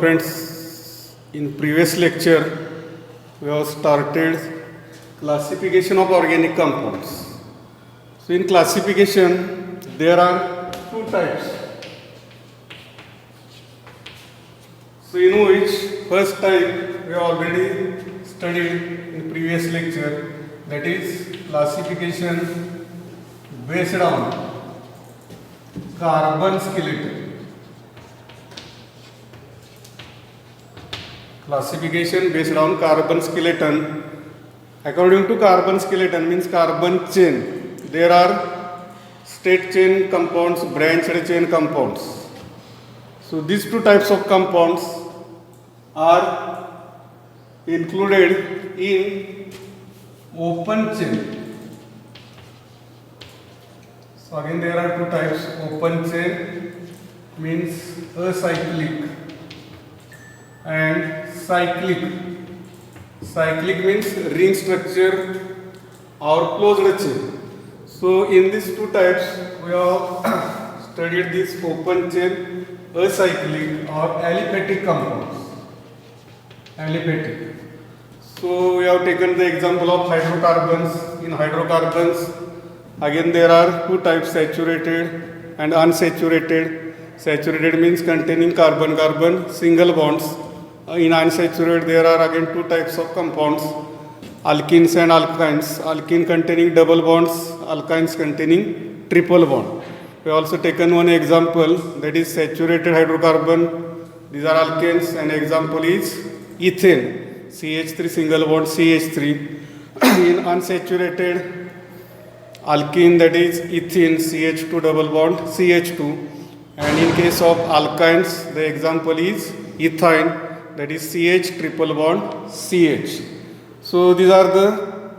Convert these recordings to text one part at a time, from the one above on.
friends, in previous lecture we have started classification of organic compounds. So in classification there are two types. So in which first type we have already studied in previous lecture, that is classification based on carbon skeleton. Classification based on carbon skeleton. According to carbon skeleton means carbon chain, there are straight chain compounds, branched chain compounds. So these two types of compounds are included in open chain. So again there are two types. Open chain means acyclic and cyclic. Cyclic means ring structure or closed chain. So in these two types we have studied this open chain, acyclic or aliphatic compounds. Aliphatic. So we have taken the example of hydrocarbons. In hydrocarbons again there are two types, saturated and unsaturated. Saturated means containing carbon-carbon single bonds. In unsaturated there are again two types of compounds, alkenes and alkynes. Alkene containing double bonds, alkynes containing triple bond. We have also taken one example, that is saturated hydrocarbon. These are alkanes, and example is ethane, CH3 single bond CH3. In unsaturated alkene, that is ethene, CH2 double bond CH2. And in case of alkynes, the example is ethyne, that is CH triple bond CH. So these are the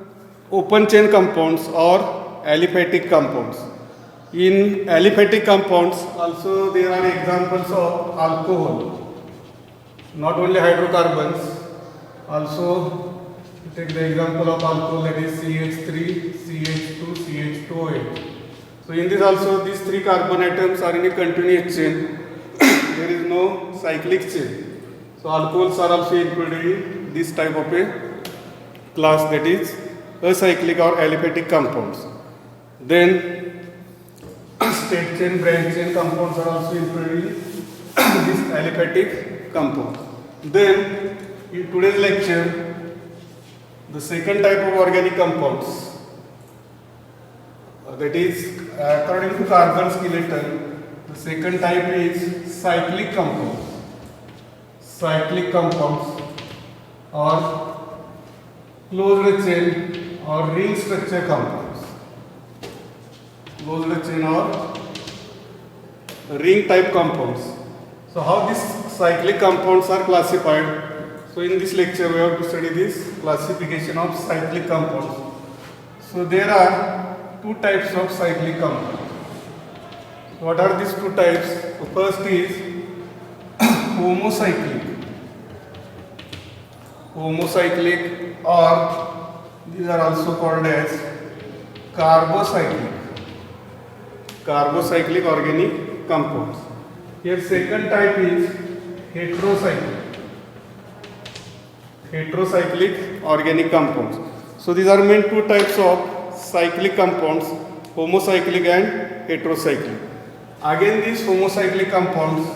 open chain compounds or aliphatic compounds. In aliphatic compounds also there are examples of alcohol, not only hydrocarbons. Also take the example of alcohol, that is CH3, CH2, CH2OH. So in this also these three carbon atoms are in a continuous chain. There is no cyclic chain. So alcohols are also included in this type of a class, that is acyclic or aliphatic compounds. Then straight chain, branch chain compounds are also included in this aliphatic compound. Then in today's lecture, the second type of organic compounds, that is according to carbon skeleton, the second type is cyclic compounds. Cyclic compounds or closed chain or ring structure compounds. Closed chain or ring type compounds. So how these cyclic compounds are classified? So in this lecture we have to study this classification of cyclic compounds. So there are two types of cyclic compounds. What are these two types? So first is homocyclic. Homocyclic, or these are also called as carbocyclic. Carbocyclic organic compounds. Here second type is heterocyclic. Heterocyclic organic compounds. So these are main two types of cyclic compounds, homocyclic and heterocyclic. Again these homocyclic compounds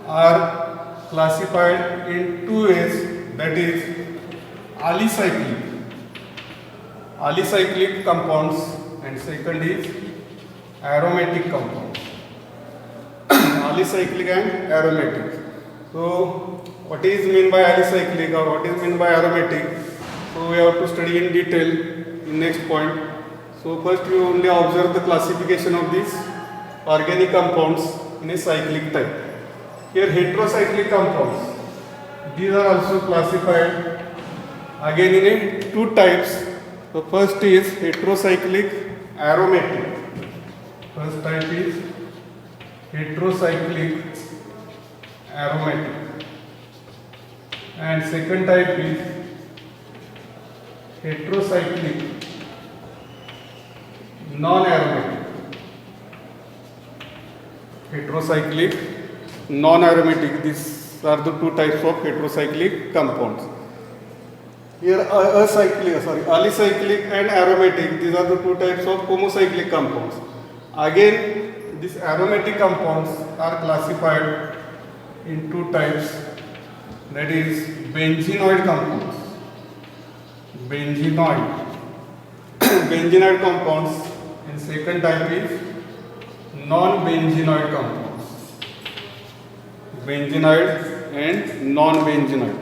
are classified in two ways, that is alicyclic. Alicyclic compounds, and second is aromatic compounds. Alicyclic and aromatic. So what is meant by alicyclic or what is meant by aromatic? So we have to study in detail in next point. So first we only observe the classification of these organic compounds in a cyclic type. Here heterocyclic compounds, these are also classified again in a two types. The first is heterocyclic aromatic. First type is heterocyclic aromatic, and second type is heterocyclic non-aromatic. Heterocyclic non-aromatic. This are the two types of heterocyclic compounds. Here alicyclic and aromatic, these are the two types of homocyclic compounds. Again, these aromatic compounds are classified in two types, that is benzenoid compounds. Benzenoid compounds, and second type is non-benzenoid compounds. Benzenoid and non-benzenoid.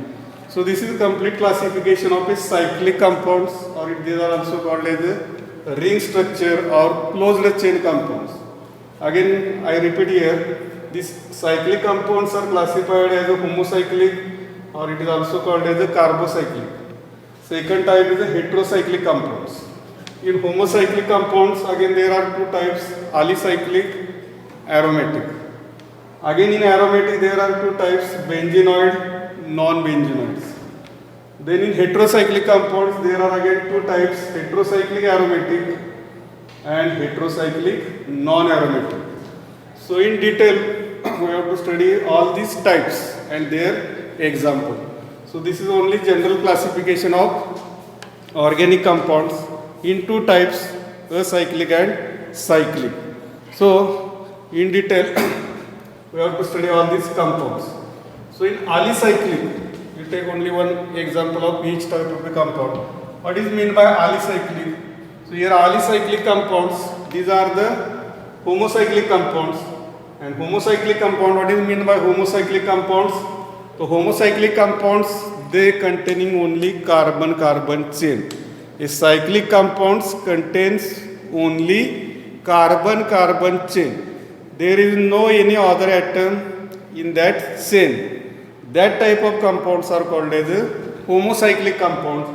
So this is a complete classification of a cyclic compounds, or these are also called as a ring structure or closed chain compounds. Again, I repeat here, these cyclic compounds are classified as a homocyclic, or it is also called as a carbocyclic. Second type is a heterocyclic compounds. In homocyclic compounds, again there are two types, alicyclic, aromatic. Again in aromatic there are two types, benzenoid, non-benzenoids. Then in heterocyclic compounds there are again two types, heterocyclic aromatic and heterocyclic non-aromatic. So in detail we have to study all these types and their example. So this is only general classification of organic compounds in two types, acyclic and cyclic. So in detail we have to study all these compounds. So in alicyclic, we take only one example of each type of the compound. What is meant by alicyclic? So here alicyclic compounds, these are the homocyclic compounds. And homocyclic compound, what is meant by homocyclic compounds? So homocyclic compounds, they containing only carbon-carbon chain. A cyclic compounds contains only carbon-carbon chain. There is no any other atom in that chain. That type of compounds are called as a homocyclic compounds.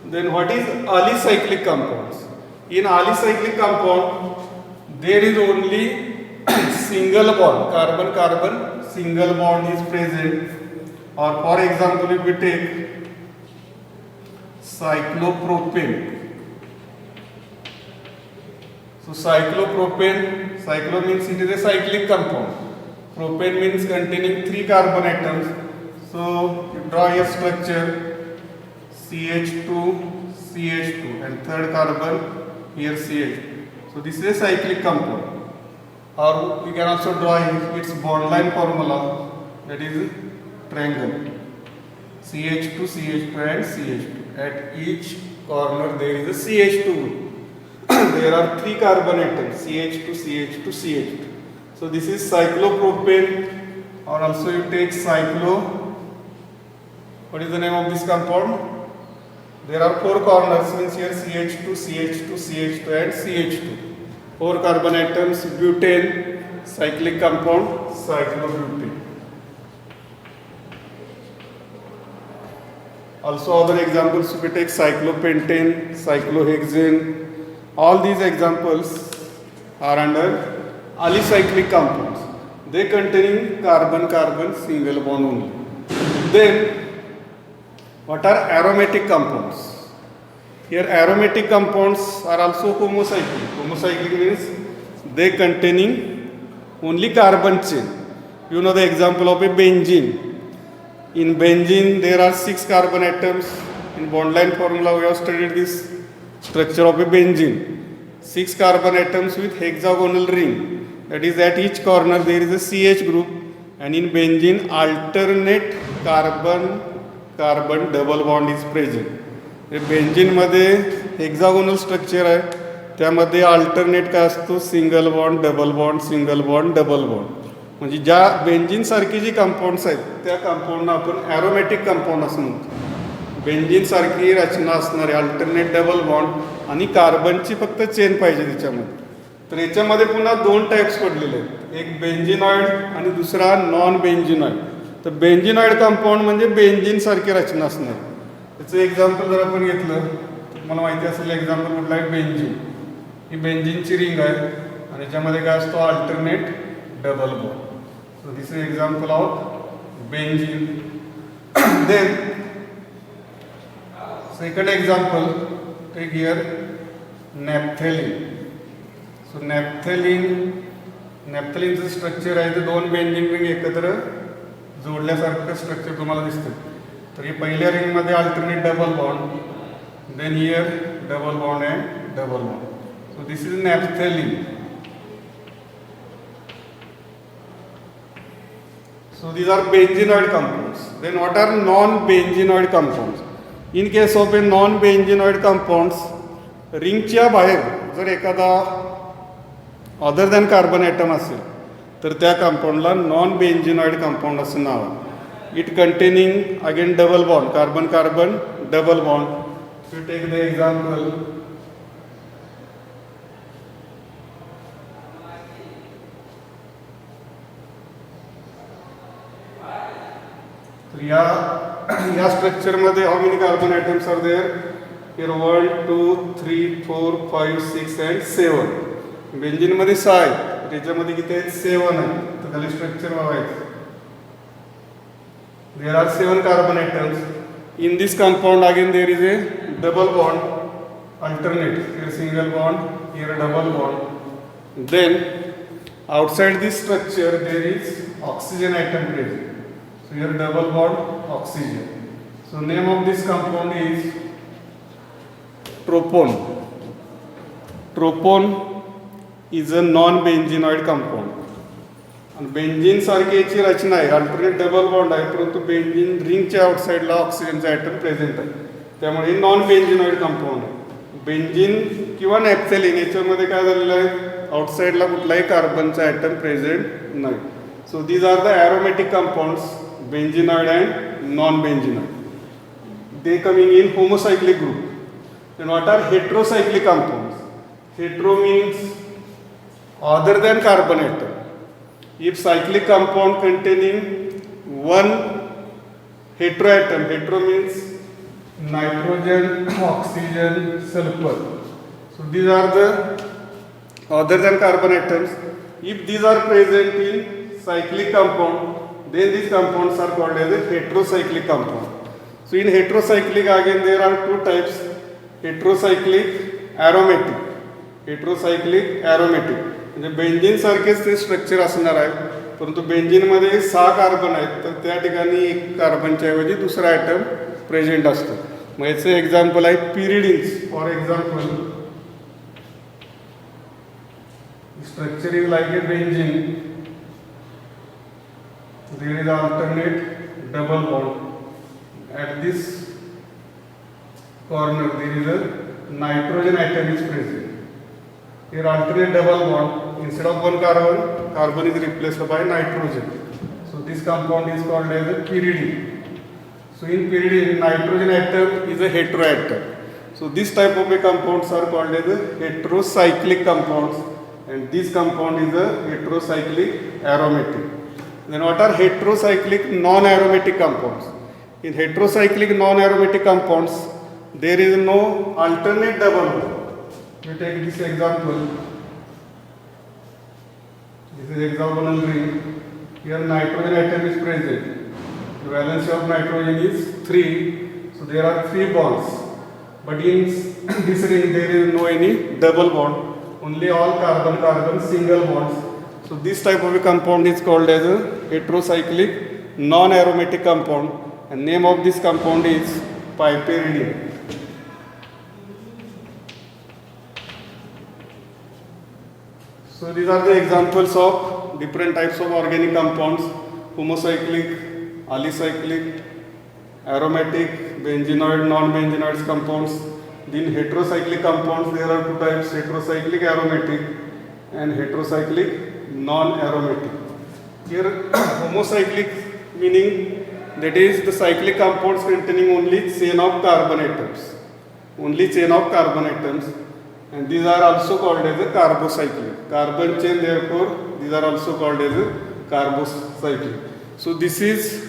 Then what is alicyclic compounds? In alicyclic compound, there is only single bond, carbon-carbon single bond is present. Or for example, if we take cyclopropane. So cyclopropane, cyclo means it is a cyclic compound. Propane means containing 3 carbon atoms. So you draw a structure CH2, CH2 and third carbon here CH2. So this is a cyclic compound. Or we can also draw its bond line formula, that is triangle CH2, CH2 and CH2. At each corner there is a CH2 group. There are 3 carbon atoms CH2, CH2, CH2. So this is cyclopropane, or also you take cyclo. What is the name of this compound? There are 4 corners, means here CH2, CH2, CH2 and CH2. 4 carbon atoms, butane, cyclic compound, cyclobutane. Also other examples, we take cyclopentane, cyclohexane. All these examples are under alicyclic compounds. They containing carbon-carbon single bond only. Then what are aromatic compounds? Here aromatic compounds are also homocyclic. Homocyclic means they containing only carbon chain. You know the example of a benzene. In benzene there are 6 carbon atoms. In bond line formula we have studied this structure of a benzene. 6 carbon atoms with hexagonal ring. That is, at each corner there is a CH group, and in benzene alternate carbon-carbon double bond is present. Benzene मध्ये hexagonal structure आहे, त्यामध्ये alternate काय असतो, single bond double bond single bond double bond. म्हणजे ज्या benzene सारखी जी compounds आहेत त्या कंपाऊंडना आपण ॲरोमॅटिक कंपाऊंड असं म्हणतो. बेंझिन सारखी रचना असणारे अल्टरनेट डबल बॉन्ड आणि कार्बनची फक्त चेन पाहिजे त्याच्यामध्ये. तर याच्यामध्ये पुन्हा 2 टाइप्स पडलेले आहेत, एक बेंझिनॉइड आणि दुसरा नॉन बेंझिनॉइड. तर बेंझिनॉइड कंपाऊंड म्हणजे बेंझिन सारखी रचना असणार. त्याचं एक्झाम्पल जर आपण घेतलं, तुम्हाला माहिती असेल एक्झाम्पल कुठलं आहे, बेंझिन. ही बेंझिनची रिंग आहे आणि याच्यामध्ये काय असतो, alternate double bond. So this is example of benzene. Then second example, take here naphthalene. So naphthalene चं स्ट्रक्चर आहे, तर 2 बेंझिन रिंग एकत्र जोडल्यासारखं स्ट्रक्चर तुम्हाला दिसतं. तर हे पहिल्या रिंगमध्ये alternate double bond, then here double bond and double bond. So this is naphthalene. So these are benzenoid compounds. Then what are non-benzenoid compounds? In case of a non-benzenoid compounds, रिंगच्या बाहेर जर एखादा other than carbon atom असेल तर त्या कंपाऊंडला non बेंजिनॉइड compound असं नाव आहे. It containing again double bond, carbon carbon double bond. You take the example, या स्ट्रक्चरमध्ये how many carbon atoms are there? Here 1 2 3 4 5 6 and 7. बेंजिनमध्ये 6 आहेत, त्याच्यामध्ये किती आहेत? 7 आहेत. तर खाली स्ट्रक्चर बघायचं. There are 7 carbon atoms. In this compound again there is a double bond, alternate. Here single bond, here double bond. Then outside this structure there is oxygen atom present. So here double bond oxygen. So name of this compound is tropone. Tropone is a non-benzenoid compound. आणि benzene सारखी याची रचना आहे, alternate double bond आहे, परंतु benzene रिंगच्या आउटसाईडला ऑक्सिजनचा atom present आहे, त्यामुळे non बेंझिनॉइड compound आहे. बेंझिन किंवा नॅफ्थॅलिन याच्यामध्ये काय झालेलं आहे? आउटसाईडला कुठलाही कार्बनचा ॲटम प्रेझेंट नाही. So these are the aromatic compounds, benzenoid and non benzenoid. They coming in homocyclic group. Then what are heterocyclic compounds? Hetero means other than carbon atom. If cyclic compound containing one heteroatom, hetero means nitrogen, oxygen, sulfur. So these are the other than carbon atoms. If these are present in cyclic compound, then these compounds are called as a heterocyclic compound. So in heterocyclic again there are two types: heterocyclic, aromatic. Heterocyclic, aromatic. म्हणजे benzene सारखेच ते structure असणार आहे, परंतु बेंझिनमध्ये 6 carbon आहेत, तर त्या ठिकाणी एक कार्बनच्या ऐवजी दुसरा ॲटम प्रेझेंट असतो. मग याचं एक्झाम्पल आहे pyridines. For example, structure is like a benzene. There is alternate double bond. At this corner there is a nitrogen atom is present. Here alternate double bond, instead of one carbon, carbon is replaced by nitrogen. So this compound is called as a pyridine. So in pyridine, nitrogen atom is a heteroatom. So this type of a compounds are called as a heterocyclic compounds, and this compound is a heterocyclic aromatic. Then what are heterocyclic non-aromatic compounds? In heterocyclic non-aromatic compounds, there is no alternate double bond. We take this example. This is hexagonal ring. Here nitrogen atom is present. The valence of nitrogen is 3. So there are 3 bonds. But in this ring there is no any double bond. Only all carbon carbon single bonds. So this type of a compound is called as a heterocyclic non-aromatic compound. And name of this compound is piperidine. So these are the examples of different types of organic compounds: homocyclic, alicyclic, aromatic, benzenoid, non-benzenoid compounds. In heterocyclic compounds there are two types: heterocyclic aromatic and heterocyclic non-aromatic. Here homocyclic meaning that is the cyclic compounds containing only chain of carbon atoms. Only chain of carbon atoms. And these are also called as a carbocyclic. Carbon chain, therefore these are also called as a carbocyclic. So this is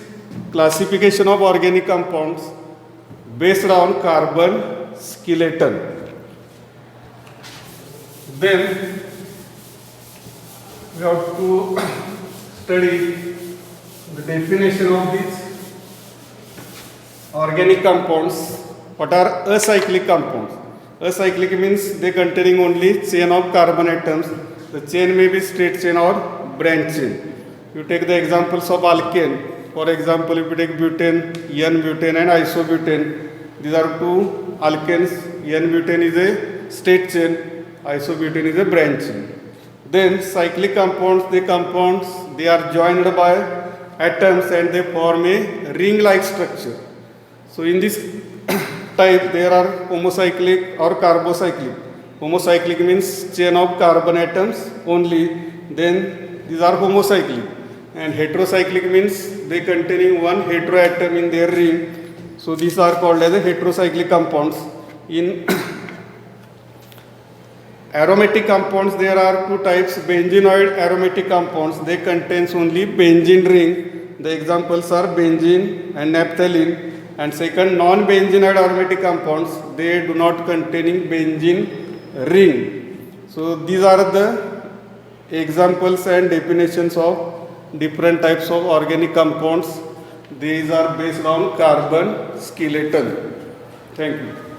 classification of organic compounds based on carbon skeleton. Then we have to study the definition of these organic compounds. What are acyclic compounds? Acyclic means they containing only chain of carbon atoms. The chain may be straight chain or branch chain. You take the examples of alkane. For example, if you take butane, N-butane and isobutane, these are two alkanes. N-butane is a straight chain, isobutane is a branch chain. Then cyclic compounds, they are joined by atoms and they form a ring-like structure. So in this type there are homocyclic or carbocyclic. Homocyclic means chain of carbon atoms only, then these are homocyclic. And heterocyclic means they containing one heteroatom in their ring. So these are called as a heterocyclic compounds. In aromatic compounds there are two types, benzenoid aromatic compounds. They contains only benzene ring. The examples are benzene and naphthalene. And second, non-benzenoid aromatic compounds, they do not containing benzene ring. So these are the examples and definitions of different types of organic compounds. These are based on carbon skeleton. Thank you.